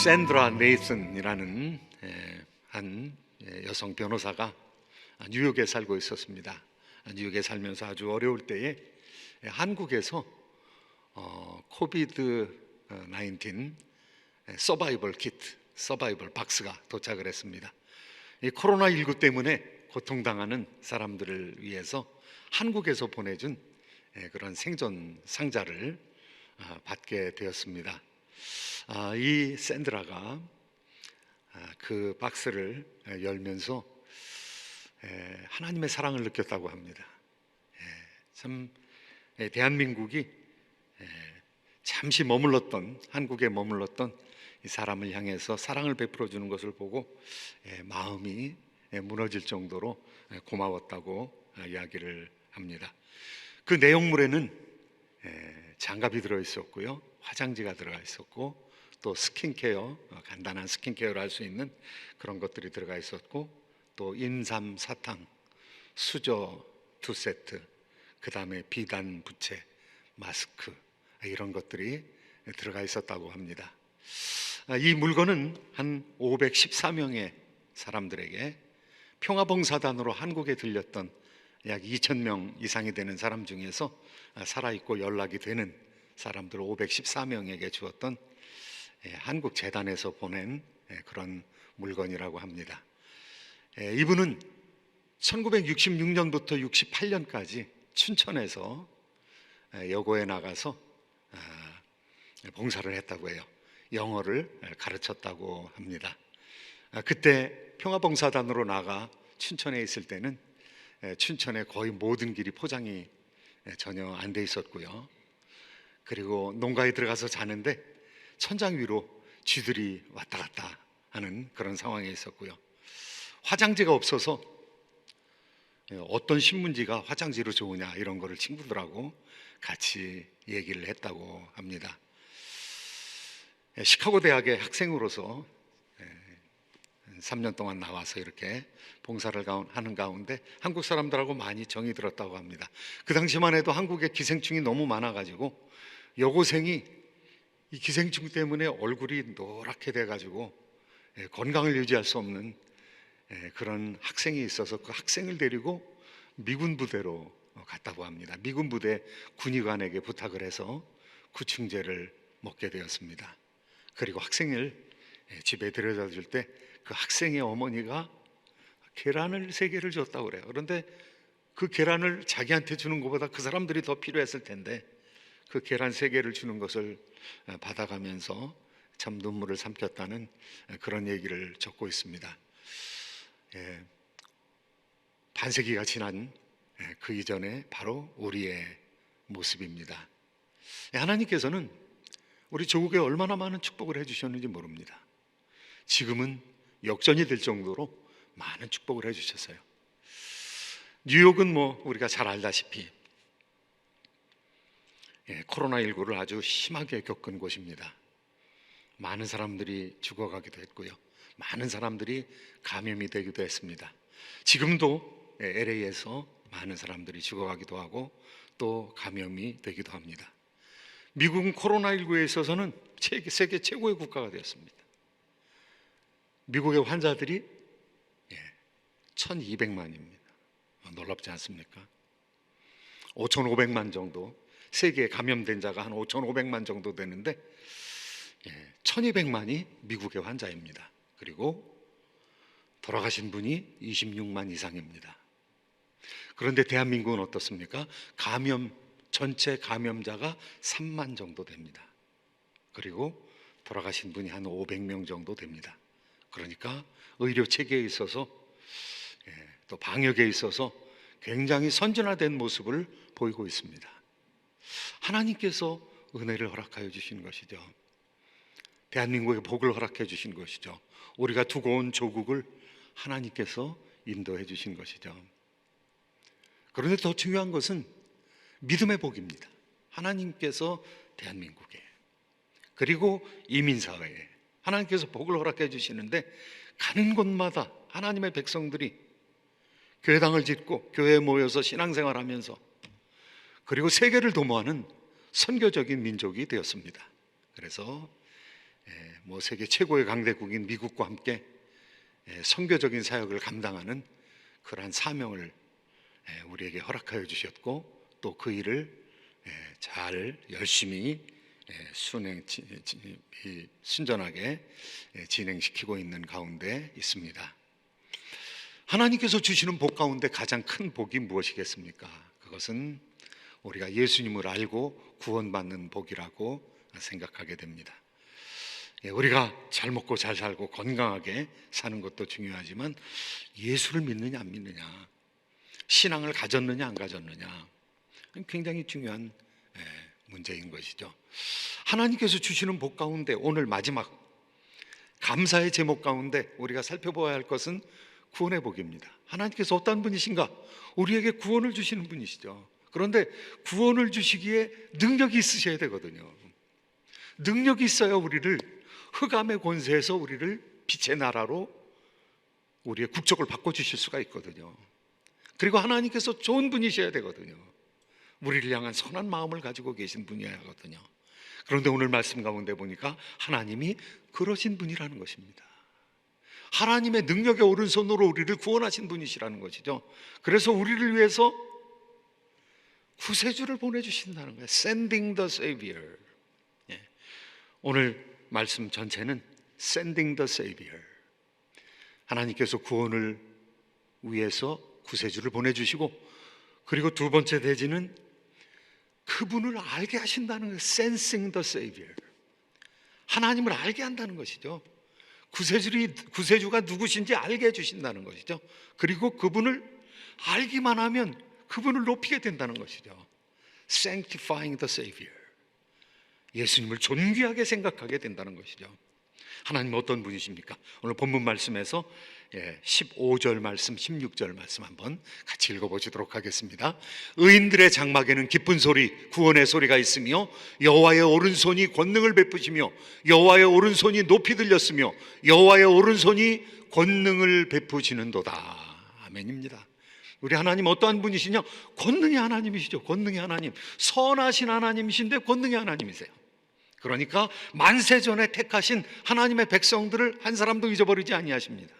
샌드라 네이슨이라는 한 여성 변호사가 뉴욕에 살고 있었습니다. 뉴욕에 살면서 아주 어려울 때에 한국에서 코비드 19 서바이벌 키트, 서바이벌 박스가 도착을 했습니다. 이 코로나19 때문에 고통당하는 사람들을 위해서 한국에서 보내준 그런 생존 상자를 받게 되었습니다. 이 샌드라가 그 박스를 열면서 하나님의 사랑을 느꼈다고 합니다. 참 대한민국이 잠시 머물렀던, 한국에 머물렀던 이 사람을 향해서 사랑을 베풀어 주는 것을 보고 마음이 무너질 정도로 고마웠다고 이야기를 합니다. 그 내용물에는 장갑이 들어 있었고요, 화장지가 들어가 있었고, 또 스킨케어, 간단한 스킨케어를 할 수 있는 그런 것들이 들어가 있었고, 또 인삼, 사탕, 수저 2세트, 그 다음에 비단, 부채, 마스크, 이런 것들이 들어가 있었다고 합니다. 이 물건은 한 514명의 사람들에게, 평화봉사단으로 한국에 들렸던 약 2,000명 이상이 되는 사람 중에서 살아있고 연락이 되는 사람들 514명에게 주었던 한국 재단에서 보낸 그런 물건이라고 합니다. 이분은 1966년부터 68년까지 춘천에서 여고에 나가서 봉사를 했다고 해요. 영어를 가르쳤다고 합니다. 그때 평화봉사단으로 나가 춘천에 있을 때는 춘천의 거의 모든 길이 포장이 전혀 안 돼 있었고요. 그리고 농가에 들어가서 자는데 천장 위로 쥐들이 왔다 갔다 하는 그런 상황에 있었고요. 화장지가 없어서 어떤 신문지가 화장지로 좋으냐 이런 거를 친구들하고 같이 얘기를 했다고 합니다. 시카고 대학의 학생으로서 3년 동안 나와서 이렇게 봉사를 하는 가운데 한국 사람들하고 많이 정이 들었다고 합니다. 그 당시만 해도 한국에 기생충이 너무 많아가지고 여고생이 이 기생충 때문에 얼굴이 노랗게 돼가지고 건강을 유지할 수 없는 그런 학생이 있어서 그 학생을 데리고 미군 부대로 갔다고 합니다. 미군 부대 군의관에게 부탁을 해서 구충제를 먹게 되었습니다. 그리고 학생을 집에 데려다 줄 때 그 학생의 어머니가 계란을 3개를 줬다고 그래요. 그런데 그 계란을 자기한테 주는 것보다 그 사람들이 더 필요했을 텐데 그 계란 3개를 주는 것을 받아가면서 참 눈물을 삼켰다는 그런 얘기를 적고 있습니다. 반세기가 지난 그 이전에 바로 우리의 모습입니다. 하나님께서는 우리 조국에 얼마나 많은 축복을 해주셨는지 모릅니다. 지금은 역전이 될 정도로 많은 축복을 해주셨어요. 뉴욕은 우리가 잘 알다시피 코로나19를 아주 심하게 겪은 곳입니다. 많은 사람들이 죽어가기도 했고요, 많은 사람들이 감염이 되기도 했습니다. 지금도 LA에서 많은 사람들이 죽어가기도 하고 또 감염이 되기도 합니다. 미국은 코로나19에 있어서는 세계 최고의 국가가 되었습니다. 미국의 환자들이 1,200만입니다. 놀랍지 않습니까? 5,500만 정도, 세계에 감염된 자가 한 5,500만 정도 되는데 1,200만이 미국의 환자입니다. 그리고 돌아가신 분이 26만 이상입니다. 그런데 대한민국은 어떻습니까? 전체 감염자가 3만 정도 됩니다. 그리고 돌아가신 분이 한 500명 정도 됩니다. 그러니까 의료 체계에 있어서 또 방역에 있어서 굉장히 선진화된 모습을 보이고 있습니다. 하나님께서 은혜를 허락하여 주신 것이죠. 대한민국에 복을 허락해 주신 것이죠. 우리가 두고 온 조국을 하나님께서 인도해 주신 것이죠. 그런데 더 중요한 것은 믿음의 복입니다. 하나님께서 대한민국에, 그리고 이민사회에 하나님께서 복을 허락해 주시는데, 가는 곳마다 하나님의 백성들이 교회당을 짓고 교회에 모여서 신앙생활하면서, 그리고 세계를 도모하는 선교적인 민족이 되었습니다. 그래서 세계 최고의 강대국인 미국과 함께 선교적인 사역을 감당하는 그러한 사명을 우리에게 허락하여 주셨고, 또 그 일을 잘 열심히 순전하게 진행시키고 있는 가운데 있습니다. 하나님께서 주시는 복 가운데 가장 큰 복이 무엇이겠습니까? 그것은 우리가 예수님을 알고 구원받는 복이라고 생각하게 됩니다. 우리가 잘 먹고 잘 살고 건강하게 사는 것도 중요하지만 예수를 믿느냐 안 믿느냐, 신앙을 가졌느냐 안 가졌느냐, 굉장히 중요한 문제인 것이죠. 하나님께서 주시는 복 가운데 오늘 마지막 감사의 제목 가운데 우리가 살펴봐야 할 것은 구원의 복입니다. 하나님께서 어떤 분이신가? 우리에게 구원을 주시는 분이시죠. 그런데 구원을 주시기에 능력이 있으셔야 되거든요. 능력이 있어야 우리를 흑암의 권세에서 우리를 빛의 나라로 우리의 국적을 바꿔주실 수가 있거든요. 그리고 하나님께서 좋은 분이셔야 되거든요. 우리를 향한 선한 마음을 가지고 계신 분이어야 하거든요. 그런데 오늘 말씀 가운데 보니까 하나님이 그러신 분이라는 것입니다. 하나님의 능력의 오른손으로 우리를 구원하신 분이시라는 것이죠. 그래서 우리를 위해서 구세주를 보내주신다는 거예요. Sending the Savior. 오늘 말씀 전체는 Sending the Savior. 하나님께서 구원을 위해서 구세주를 보내주시고, 그리고 두 번째 대지는 그분을 알게 하신다는 거예요. Sensing the Savior. 하나님을 알게 한다는 것이죠. 구세주가 누구신지 알게 해주신다는 것이죠. 그리고 그분을 알기만 하면 그분을 높이게 된다는 것이죠. Sanctifying the Savior. 예수님을 존귀하게 생각하게 된다는 것이죠. 하나님은 어떤 분이십니까? 오늘 본문 말씀에서 15절 말씀, 16절 말씀 한번 같이 읽어보시도록 하겠습니다. 의인들의 장막에는 기쁜 소리, 구원의 소리가 있으며 여호와의 오른손이 권능을 베푸시며 여호와의 오른손이 높이 들렸으며 여호와의 오른손이 권능을 베푸시는도다. 아멘입니다. 우리 하나님 어떠한 분이시냐? 권능의 하나님이시죠. 권능의 하나님, 선하신 하나님이신데 권능의 하나님이세요. 그러니까 만세전에 택하신 하나님의 백성들을 한 사람도 잊어버리지 아니하십니다.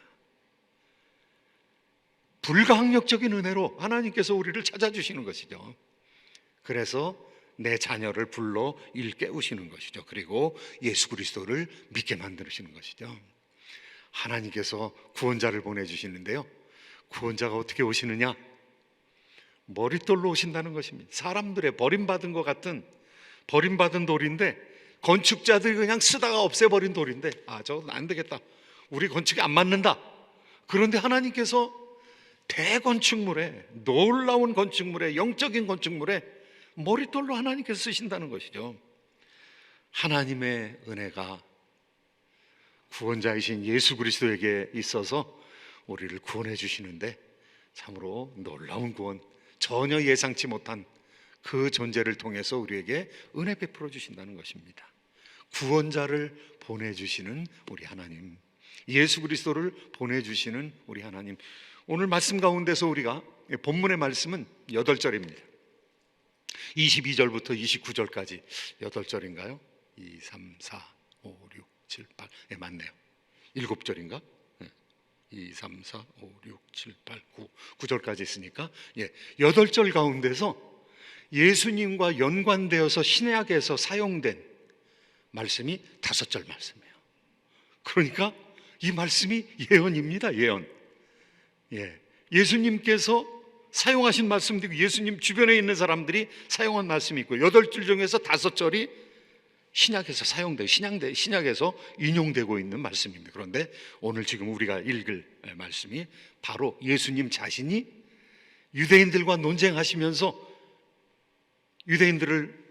불가항력적인 은혜로 하나님께서 우리를 찾아주시는 것이죠. 그래서 내 자녀를 불러 일깨우시는 것이죠. 그리고 예수 그리스도를 믿게 만드시는 것이죠. 하나님께서 구원자를 보내주시는데요, 구원자가 어떻게 오시느냐? 머릿돌로 오신다는 것입니다. 사람들의 버림받은 것 같은 버림받은 돌인데, 건축자들이 그냥 쓰다가 없애버린 돌인데, 저건 안 되겠다, 우리 건축이 안 맞는다. 그런데 하나님께서 대건축물에, 놀라운 건축물에, 영적인 건축물에 머릿돌로 하나님께서 쓰신다는 것이죠. 하나님의 은혜가 구원자이신 예수 그리스도에게 있어서 우리를 구원해 주시는데 참으로 놀라운 구원, 전혀 예상치 못한 그 존재를 통해서 우리에게 은혜 베풀어 주신다는 것입니다. 구원자를 보내주시는 우리 하나님, 예수 그리스도를 보내주시는 우리 하나님. 오늘 말씀 가운데서 우리가 본문의 말씀은 8절입니다 22절부터 29절까지 8절인가요? 2, 3, 4, 5, 6, 7, 8 맞네요. 7절인가? 2, 3, 4, 5, 6, 7, 8, 9절까지 있으니까 8절 가운데서 예수님과 연관되어서 신약에서 사용된 말씀이 5절 말씀이에요. 그러니까 이 말씀이 예언입니다. 예언. 예수님께서 사용하신 말씀들이 예수님 주변에 있는 사람들이 사용한 말씀이 있고, 8줄 중에서 5절이 신약에서 사용되고 신약에서 인용되고 있는 말씀입니다. 그런데 오늘 지금 우리가 읽을 말씀이 바로 예수님 자신이 유대인들과 논쟁하시면서 유대인들을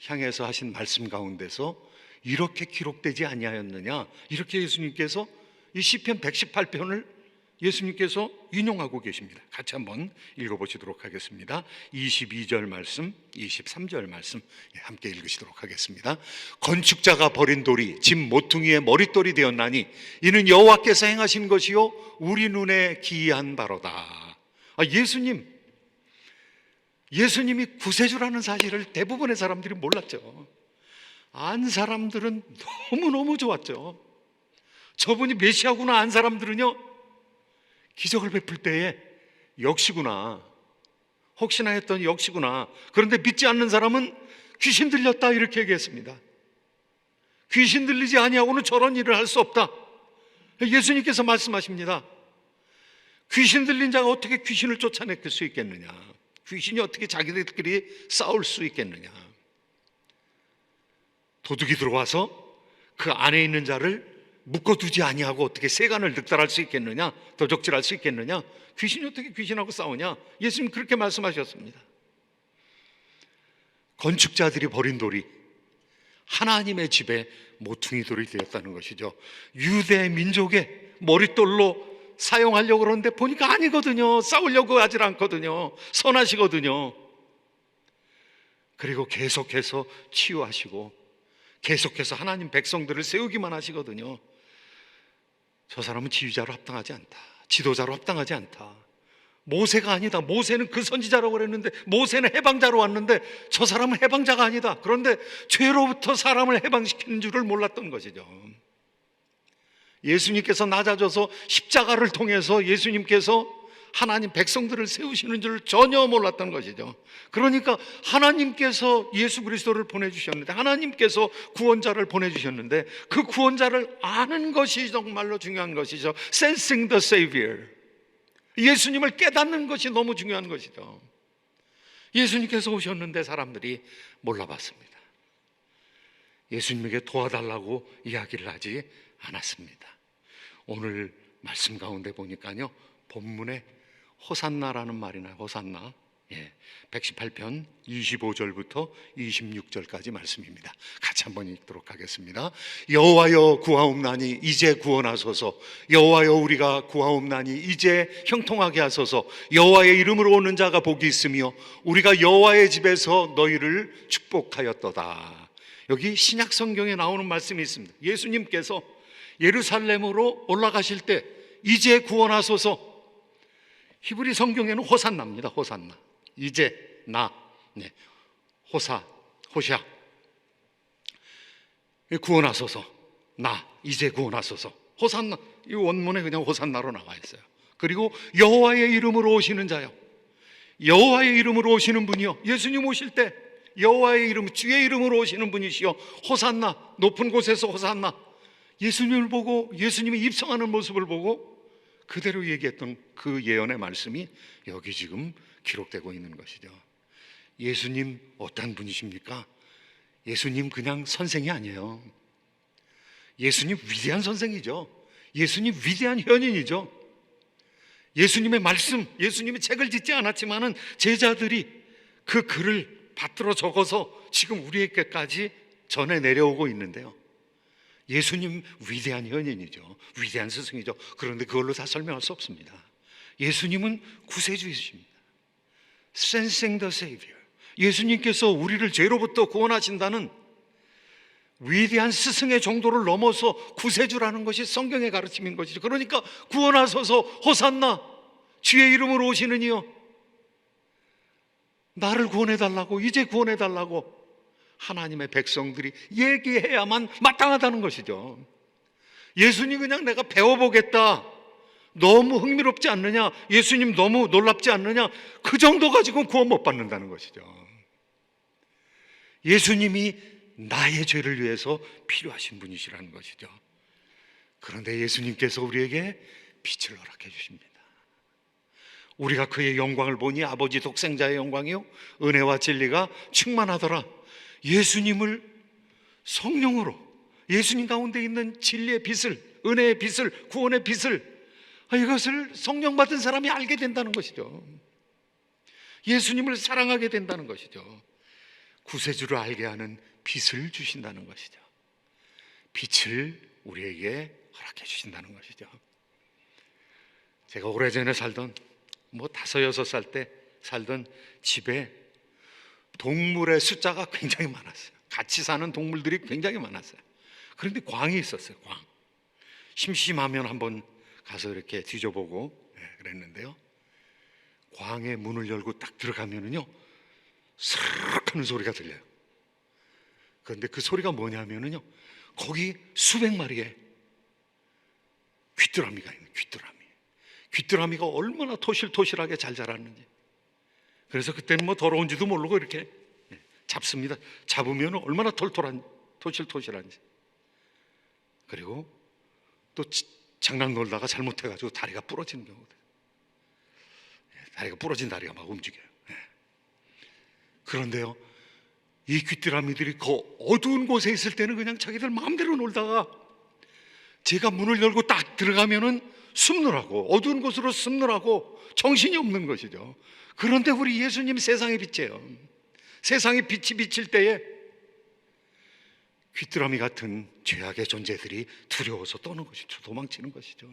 향해서 하신 말씀 가운데서 이렇게 기록되지 아니하였느냐, 이렇게 예수님께서 이 시편 118편을 예수님께서 인용하고 계십니다. 같이 한번 읽어보시도록 하겠습니다. 22절 말씀, 23절 말씀 함께 읽으시도록 하겠습니다. 건축자가 버린 돌이 집 모퉁이의 머릿돌이 되었나니 이는 여호와께서 행하신 것이요 우리 눈에 기이한 바로다. 예수님이 구세주라는 사실을 대부분의 사람들이 몰랐죠. 안 사람들은 너무너무 좋았죠. 저분이 메시아구나 안 사람들은요, 기적을 베풀 때에 역시구나, 혹시나 했더니 역시구나. 그런데 믿지 않는 사람은 귀신 들렸다 이렇게 얘기했습니다. 귀신 들리지 아니하고는 저런 일을 할 수 없다. 예수님께서 말씀하십니다. 귀신 들린 자가 어떻게 귀신을 쫓아낼 수 있겠느냐? 귀신이 어떻게 자기들끼리 싸울 수 있겠느냐? 도둑이 들어와서 그 안에 있는 자를 묶어두지 아니하고 어떻게 세간을 늑달할 수 있겠느냐? 도적질할 수 있겠느냐? 귀신이 어떻게 귀신하고 싸우냐? 예수님 그렇게 말씀하셨습니다. 건축자들이 버린 돌이 하나님의 집에 모퉁이 돌이 되었다는 것이죠. 유대 민족의 머릿돌로 사용하려고 그러는데 보니까 아니거든요. 싸우려고 하질 않거든요. 선하시거든요. 그리고 계속해서 치유하시고 계속해서 하나님 백성들을 세우기만 하시거든요. 저 사람은 지휘자로 합당하지 않다. 지도자로 합당하지 않다. 모세가 아니다. 모세는 그 선지자라고 그랬는데, 모세는 해방자로 왔는데 저 사람은 해방자가 아니다. 그런데 죄로부터 사람을 해방시키는 줄을 몰랐던 것이죠. 예수님께서 낮아져서 십자가를 통해서 예수님께서 하나님 백성들을 세우시는 줄 전혀 몰랐던 것이죠. 그러니까 하나님께서 예수 그리스도를 보내주셨는데, 하나님께서 구원자를 보내주셨는데 그 구원자를 아는 것이 정말로 중요한 것이죠. Sensing the Savior, 예수님을 깨닫는 것이 너무 중요한 것이죠. 예수님께서 오셨는데 사람들이 몰라봤습니다. 예수님에게 도와달라고 이야기를 하지 않았습니다. 오늘 말씀 가운데 보니까요, 본문에 호산나라는 말이 나요. 호산나. 118편 25절부터 26절까지 말씀입니다. 같이 한번 읽도록 하겠습니다. 여호와여 구하옵나니 이제 구원하소서. 여호와여 우리가 구하옵나니 이제 형통하게 하소서. 여호와의 이름으로 오는 자가 복이 있으며 우리가 여호와의 집에서 너희를 축복하였도다. 여기 신약 성경에 나오는 말씀이 있습니다. 예수님께서 예루살렘으로 올라가실 때 이제 구원하소서. 히브리 성경에는 호산나입니다. 호산나. 이제 나. 호샤. 구원하소서. 나. 이제 구원하소서. 호산나. 이 원문에 그냥 호산나로 나와 있어요. 그리고 여호와의 이름으로 오시는 자요. 여호와의 이름으로 오시는 분이요. 예수님 오실 때 여호와의 이름, 주의 이름으로 오시는 분이시요. 호산나. 높은 곳에서 호산나. 예수님을 보고, 예수님이 입성하는 모습을 보고 그대로 얘기했던 그 예언의 말씀이 여기 지금 기록되고 있는 것이죠. 예수님 어떤 분이십니까? 예수님 그냥 선생이 아니에요. 예수님 위대한 선생이죠. 예수님 위대한 현인이죠. 예수님의 말씀, 예수님이 책을 짓지 않았지만은 제자들이 그 글을 받들어 적어서 지금 우리에게까지 전해 내려오고 있는데요. 예수님 위대한 현인이죠. 위대한 스승이죠. 그런데 그걸로 다 설명할 수 없습니다. 예수님은 구세주이십니다. Sensing the Savior. 예수님께서 우리를 죄로부터 구원하신다는 위대한 스승의 정도를 넘어서 구세주라는 것이 성경의 가르침인 것이죠. 그러니까 구원하소서, 호산나, 주의 이름으로 오시는 이여, 나를 구원해달라고, 이제 구원해달라고 하나님의 백성들이 얘기해야만 마땅하다는 것이죠. 예수님 그냥 내가 배워보겠다, 너무 흥미롭지 않느냐, 예수님 너무 놀랍지 않느냐, 그 정도 가지고는 구원 못 받는다는 것이죠. 예수님이 나의 죄를 위해서 필요하신 분이시라는 것이죠. 그런데 예수님께서 우리에게 빛을 허락해 주십니다. 우리가 그의 영광을 보니 아버지 독생자의 영광이요 은혜와 진리가 충만하더라. 예수님을 성령으로, 예수님 가운데 있는 진리의 빛을, 은혜의 빛을, 구원의 빛을, 이것을 성령 받은 사람이 알게 된다는 것이죠. 예수님을 사랑하게 된다는 것이죠. 구세주를 알게 하는 빛을 주신다는 것이죠. 빛을 우리에게 허락해 주신다는 것이죠. 제가 오래전에 살던 5, 6살 때 살던 집에 동물의 숫자가 굉장히 많았어요. 같이 사는 동물들이 굉장히 많았어요. 그런데 광이 있었어요. 광. 심심하면 한번 가서 이렇게 뒤져보고 그랬는데요. 광의 문을 열고 딱 들어가면은요, 스르륵 하는 소리가 들려요. 그런데 그 소리가 뭐냐면요, 거기 수백 마리의 귀뚜라미가 있는, 귀뚜라미가 얼마나 토실토실하게 잘 자랐는지. 그래서 그때는 뭐 더러운지도 모르고 이렇게 잡습니다. 잡으면 얼마나 토실토실한지. 그리고 또 장난 놀다가 잘못해가지고 다리가 부러지는 경우도, 다리가 부러진 다리가 막 움직여요. 그런데요, 이 귀뚜라미들이 그 어두운 곳에 있을 때는 그냥 자기들 마음대로 놀다가 제가 문을 열고 딱 들어가면은 숨느라고, 어두운 곳으로 숨느라고 정신이 없는 것이죠. 그런데 우리 예수님 세상의 빛이에요. 세상에 빛이 비칠 때에 귀뚜라미 같은 죄악의 존재들이 두려워서 떠는 것이죠. 도망치는 것이죠.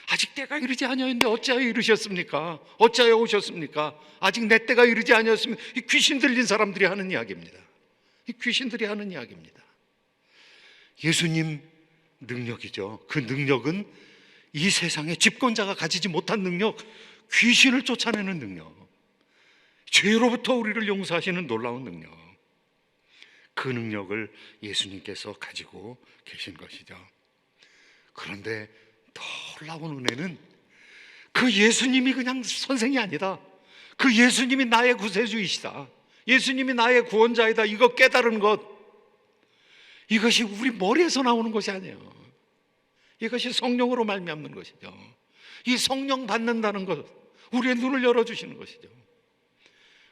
아직 때가 이르지 아니하였는데 어찌하여 이르셨습니까? 어찌하여 오셨습니까? 아직 내 때가 이르지 아니하였으면. 이 귀신 들린 사람들이 하는 이야기입니다. 이 귀신들이 하는 이야기입니다. 예수님 능력이죠. 그 능력은 이 세상의 집권자가 가지지 못한 능력, 귀신을 쫓아내는 능력, 죄로부터 우리를 용서하시는 놀라운 능력, 그 능력을 예수님께서 가지고 계신 것이죠. 그런데 놀라운 은혜는 그 예수님이 그냥 선생이 아니다. 그 예수님이 나의 구세주이시다. 예수님이 나의 구원자이다. 이거 깨달은 것, 이것이 우리 머리에서 나오는 것이 아니에요. 이것이 성령으로 말미암는 것이죠. 이 성령 받는다는 것, 우리의 눈을 열어주시는 것이죠.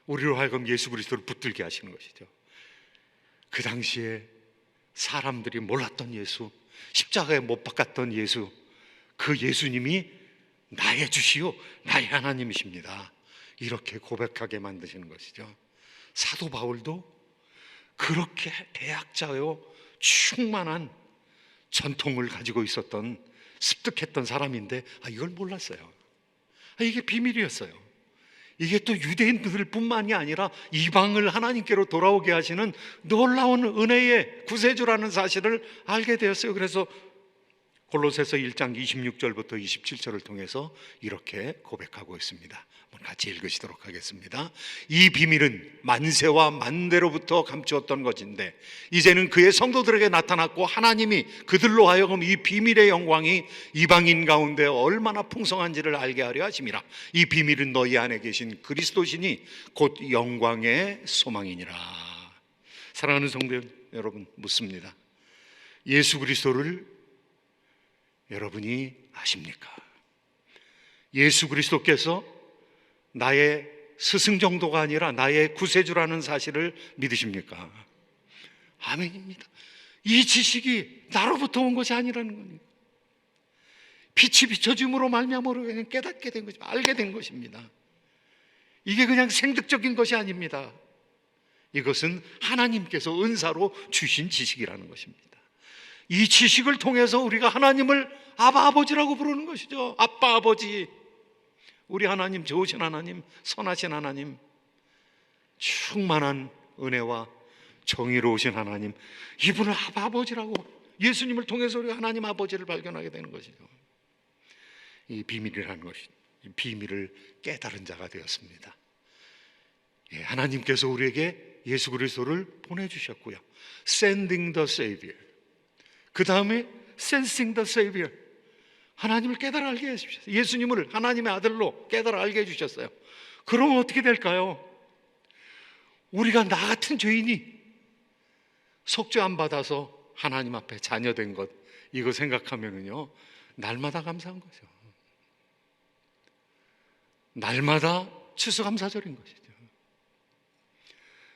우리로 하여금 예수 그리스도를 붙들게 하시는 것이죠. 그 당시에 사람들이 몰랐던 예수, 십자가에 못 박았던 예수, 그 예수님이 나의 주시요 나의 하나님이십니다. 이렇게 고백하게 만드시는 것이죠. 사도 바울도 그렇게 대학자요 충만한 전통을 가지고 있었던, 습득했던 사람인데 이걸 몰랐어요. 이게 비밀이었어요. 이게 또 유대인들 뿐만이 아니라 이방을 하나님께로 돌아오게 하시는 놀라운 은혜의 구세주라는 사실을 알게 되었어요. 그래서 골로새서 1장 26절부터 27절을 통해서 이렇게 고백하고 있습니다. 같이 읽으시도록 하겠습니다. 이 비밀은 만세와 만대로부터 감추었던 것인데 이제는 그의 성도들에게 나타났고 하나님이 그들로 하여금 이 비밀의 영광이 이방인 가운데 얼마나 풍성한지를 알게 하려 하심이라. 이 비밀은 너희 안에 계신 그리스도시니 곧 영광의 소망이니라. 사랑하는 성도 여러분, 묻습니다. 예수 그리스도를 여러분이 아십니까? 예수 그리스도께서 나의 스승 정도가 아니라 나의 구세주라는 사실을 믿으십니까? 아멘입니다. 이 지식이 나로부터 온 것이 아니라는 겁니다. 빛이 비춰짐으로 말미암아 그냥 깨닫게 된 것입니다. 알게 된 것입니다. 이게 그냥 생득적인 것이 아닙니다. 이것은 하나님께서 은사로 주신 지식이라는 것입니다. 이 지식을 통해서 우리가 하나님을 아바 아버지라고 부르는 것이죠. 아빠 아버지, 우리 하나님, 좋으신 하나님, 선하신 하나님, 충만한 은혜와 정의로우신 하나님, 이분을 아바 아버지라고, 예수님을 통해서 우리가 하나님 아버지를 발견하게 되는 것이죠. 이 비밀이라는 것이, 이 비밀을 깨달은 자가 되었습니다. 하나님께서 우리에게 예수 그리스도를 보내주셨고요. Sending the Savior. 그 다음에 Sensing the Savior. 하나님을 깨달아 알게 해주셨어요. 예수님을 하나님의 아들로 깨달아 알게 해주셨어요. 그러면 어떻게 될까요? 우리가 나 같은 죄인이 속죄 안 받아서 하나님 앞에 자녀된 것, 이거 생각하면은요, 날마다 감사한 거죠. 날마다 추수감사절인 것이죠.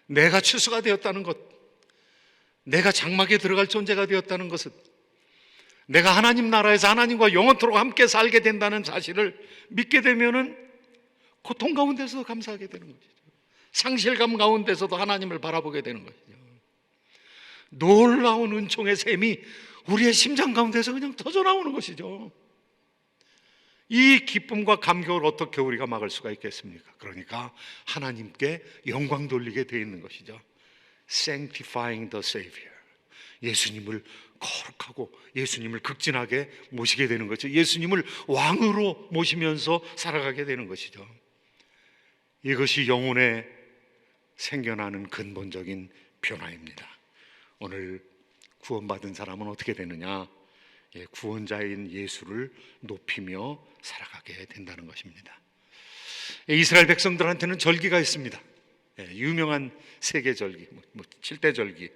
내가 추수가 되었다는 것, 내가 장막에 들어갈 존재가 되었다는 것은, 내가 하나님 나라에서 하나님과 영원토록 함께 살게 된다는 사실을 믿게 되면은 고통 가운데서도 감사하게 되는 것이죠. 상실감 가운데서도 하나님을 바라보게 되는 것이죠. 놀라운 은총의 샘이 우리의 심장 가운데서 그냥 터져나오는 것이죠. 이 기쁨과 감격을 어떻게 우리가 막을 수가 있겠습니까? 그러니까 하나님께 영광 돌리게 되어 있는 것이죠. Sanctifying the Savior. 예수님을 거룩하고 예수님을 극진하게 모시게 되는 거죠. 예수님을 왕으로 모시면서 살아가게 되는 것이죠. 이것이 영혼에 생겨나는 근본적인 변화입니다. 오늘 구원받은 사람은 어떻게 되느냐? 구원자인 예수를 높이며 살아가게 된다는 것입니다. 이스라엘 백성들한테는 절기가 있습니다. 유명한 세계 절기, 7대 절기,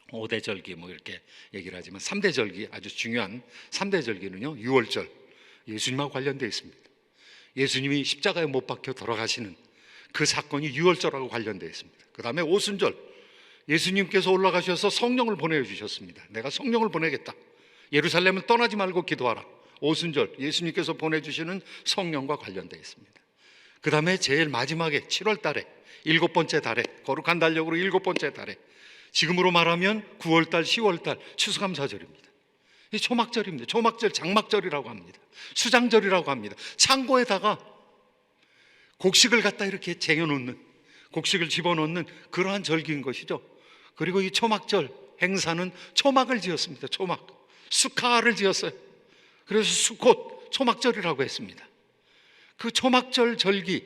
5대 절기 이렇게 얘기를 하지만 3대 절기, 아주 중요한 3대 절기는요, 유월절, 예수님하고 관련되어 있습니다. 예수님이 십자가에 못 박혀 돌아가시는 그 사건이 유월절하고 관련되어 있습니다. 그 다음에 오순절, 예수님께서 올라가셔서 성령을 보내주셨습니다. 내가 성령을 보내겠다. 예루살렘은 떠나지 말고 기도하라. 오순절, 예수님께서 보내주시는 성령과 관련되어 있습니다. 그 다음에 제일 마지막에 7월 달에, 7번째 달에, 거룩한 달력으로 7번째 달에, 지금으로 말하면 9월달, 10월달 추수감사절입니다. 이 초막절입니다. 초막절, 장막절이라고 합니다. 수장절이라고 합니다. 창고에다가 곡식을 갖다 이렇게 쟁여놓는, 곡식을 집어넣는 그러한 절기인 것이죠. 그리고 이 초막절 행사는 초막을 지었습니다. 초막, 수카를 지었어요. 그래서 수콧, 초막절이라고 했습니다. 그 초막절 절기,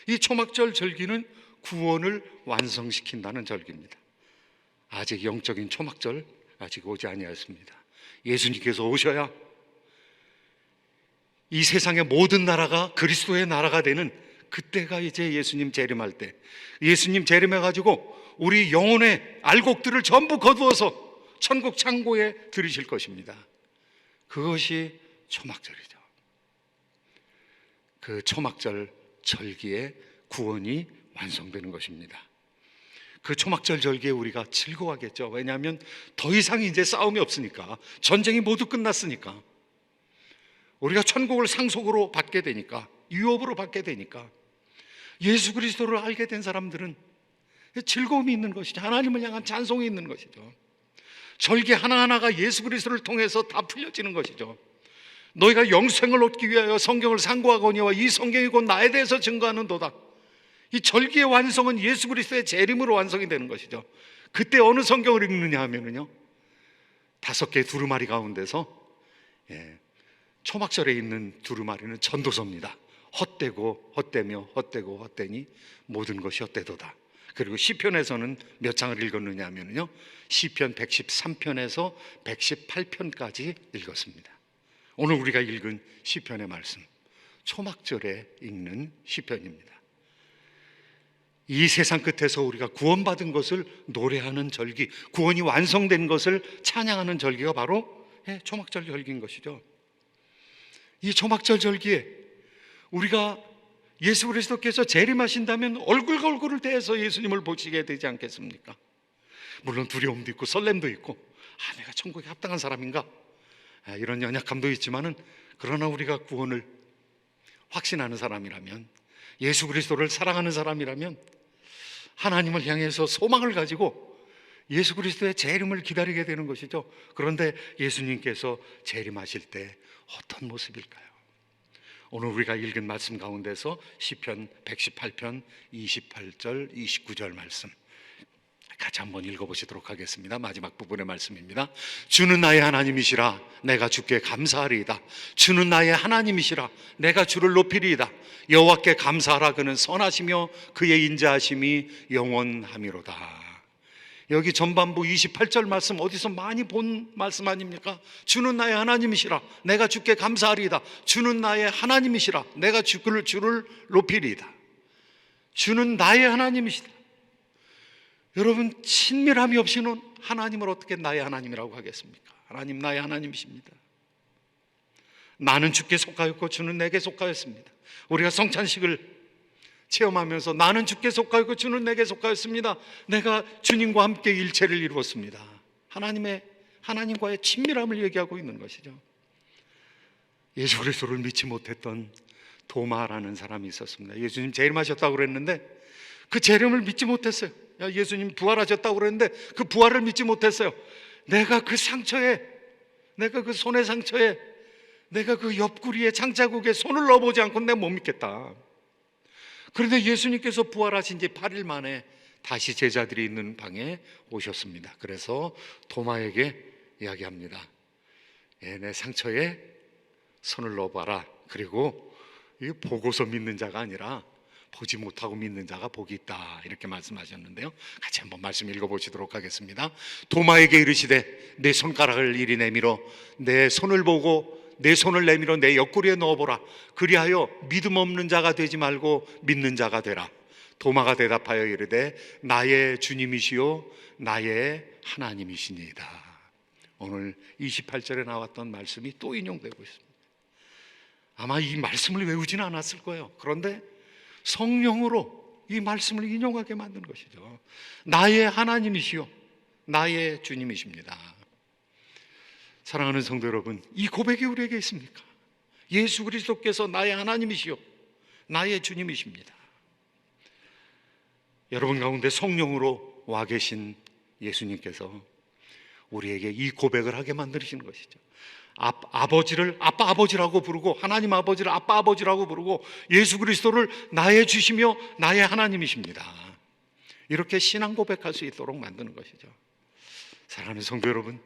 이 초막절 절기는 구원을 완성시킨다는 절기입니다. 아직 영적인 초막절 아직 오지 아니하였습니다. 예수님께서 오셔야 이 세상의 모든 나라가 그리스도의 나라가 되는 그때가 이제 예수님 재림할 때, 예수님 재림해가지고 우리 영혼의 알곡들을 전부 거두어서 천국 창고에 들이실 것입니다. 그것이 초막절이죠. 그 초막절 절기에 구원이 완성되는 것입니다. 그 초막절 절기에 우리가 즐거워하겠죠. 왜냐하면 더 이상 이제 싸움이 없으니까, 전쟁이 모두 끝났으니까, 우리가 천국을 상속으로 받게 되니까, 유업으로 받게 되니까, 예수 그리스도를 알게 된 사람들은 즐거움이 있는 것이죠. 하나님을 향한 찬송이 있는 것이죠. 절기 하나하나가 예수 그리스도를 통해서 다 풀려지는 것이죠. 너희가 영생을 얻기 위하여 성경을 상고하거니와 이 성경이 곧 나에 대해서 증거하는도다. 이 절기의 완성은 예수 그리스도의 재림으로 완성이 되는 것이죠. 그때 어느 성경을 읽느냐 하면은요, 5개의 두루마리 가운데서 초막절에 있는 두루마리는 전도서입니다. 헛되고 헛되며 헛되고 헛되니 모든 것이 헛되도다. 그리고 시편에서는 몇 장을 읽었느냐 하면요, 시편 113편에서 118편까지 읽었습니다. 오늘 우리가 읽은 시편의 말씀, 초막절에 읽는 시편입니다. 이 세상 끝에서 우리가 구원받은 것을 노래하는 절기, 구원이 완성된 것을 찬양하는 절기가 바로 초막절 절기인 것이죠. 이 초막절 절기에 우리가 예수 그리스도께서 재림하신다면 얼굴과 얼굴을 대해서 예수님을 보시게 되지 않겠습니까? 물론 두려움도 있고 설렘도 있고, 내가 천국에 합당한 사람인가? 이런 연약함도 있지만은, 그러나 우리가 구원을 확신하는 사람이라면, 예수 그리스도를 사랑하는 사람이라면, 하나님을 향해서 소망을 가지고 예수 그리스도의 재림을 기다리게 되는 것이죠. 그런데 예수님께서 재림하실 때 어떤 모습일까요? 오늘 우리가 읽은 말씀 가운데서 시편 118편 28절 29절 말씀 같이 한번 읽어보시도록 하겠습니다. 마지막 부분의 말씀입니다. 주는 나의 하나님이시라 내가 주께 감사하리이다. 주는 나의 하나님이시라 내가 주를 높이리이다. 여호와께 감사하라. 그는 선하시며 그의 인자하심이 영원함이로다. 여기 전반부 28절 말씀 어디서 많이 본 말씀 아닙니까? 주는 나의 하나님이시라 내가 주께 감사하리이다. 주는 나의 하나님이시라 내가 주를 높이리이다. 주는 나의 하나님이시다. 여러분, 친밀함이 없이는 하나님을 어떻게 나의 하나님이라고 하겠습니까? 하나님 나의 하나님이십니다. 나는 주께 속하였고 주는 내게 속하였습니다. 우리가 성찬식을 체험하면서 나는 주께 속하였고 주는 내게 속하였습니다. 내가 주님과 함께 일체를 이루었습니다. 하나님과의 친밀함을 얘기하고 있는 것이죠. 예수 그리스도를 믿지 못했던 도마라는 사람이 있었습니다. 예수님 재림하셨다고 그랬는데 그 재림을 믿지 못했어요. 예수님 부활하셨다고 그랬는데 그 부활을 믿지 못했어요. 내가 그 상처에, 내가 그 손의 상처에, 내가 그 옆구리에 장자국에 손을 넣어보지 않고 내가 못 믿겠다. 그런데 예수님께서 부활하신 지 8일 만에 다시 제자들이 있는 방에 오셨습니다. 그래서 도마에게 이야기합니다. 내 상처에 손을 넣어봐라. 그리고 보고서 믿는 자가 아니라 보지 못하고 믿는 자가 복이 있다, 이렇게 말씀하셨는데요. 같이 한번 말씀 읽어보시도록 하겠습니다. 도마에게 이르시되 내 손가락을 이리 내밀어 내 손을 보고 내 손을 내밀어 내 옆구리에 넣어보라. 그리하여 믿음 없는 자가 되지 말고 믿는 자가 되라. 도마가 대답하여 이르되 나의 주님이시요 나의 하나님이시니이다. 오늘 28절에 나왔던 말씀이 또 인용되고 있습니다. 아마 이 말씀을 외우지는 않았을 거예요. 그런데 성령으로 이 말씀을 인용하게 만든 것이죠. 나의 하나님이시요 나의 주님이십니다. 사랑하는 성도 여러분, 이 고백이 우리에게 있습니까? 예수 그리스도께서 나의 하나님이시요 나의 주님이십니다. 여러분 가운데 성령으로 와 계신 예수님께서 우리에게 이 고백을 하게 만드시는 것이죠. 아버지를 아빠 아버지라고 부르고, 하나님 아버지를 아빠 아버지라고 부르고, 예수 그리스도를 나의 주시며 나의 하나님이십니다. 이렇게 신앙 고백할 수 있도록 만드는 것이죠. 사랑하는 성도 여러분,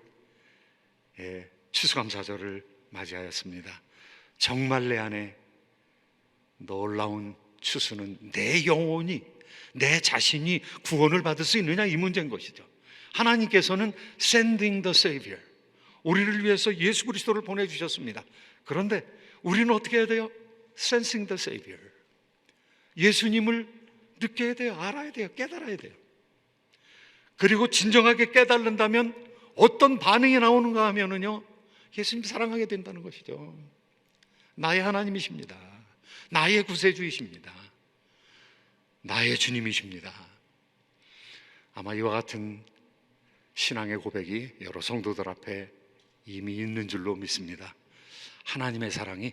추수감사절을 맞이하였습니다. 정말 내 안에 놀라운 추수는 내 영혼이, 내 자신이 구원을 받을 수 있느냐, 이 문제인 것이죠. 하나님께서는 sending the Savior, 우리를 위해서 예수 그리스도를 보내주셨습니다. 그런데 우리는 어떻게 해야 돼요? Sensing the Savior, 예수님을 느껴야 돼요. 알아야 돼요. 깨달아야 돼요. 그리고 진정하게 깨달는다면 어떤 반응이 나오는가 하면은요, 예수님 사랑하게 된다는 것이죠. 나의 하나님이십니다. 나의 구세주이십니다. 나의 주님이십니다. 아마 이와 같은 신앙의 고백이 여러 성도들 앞에 이미 있는 줄로 믿습니다. 하나님의 사랑이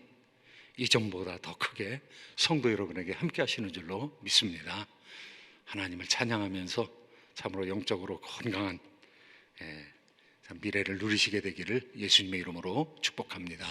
이전보다 더 크게 성도 여러분에게 함께 하시는 줄로 믿습니다. 하나님을 찬양하면서 참으로 영적으로 건강한 미래를 누리시게 되기를 예수님의 이름으로 축복합니다.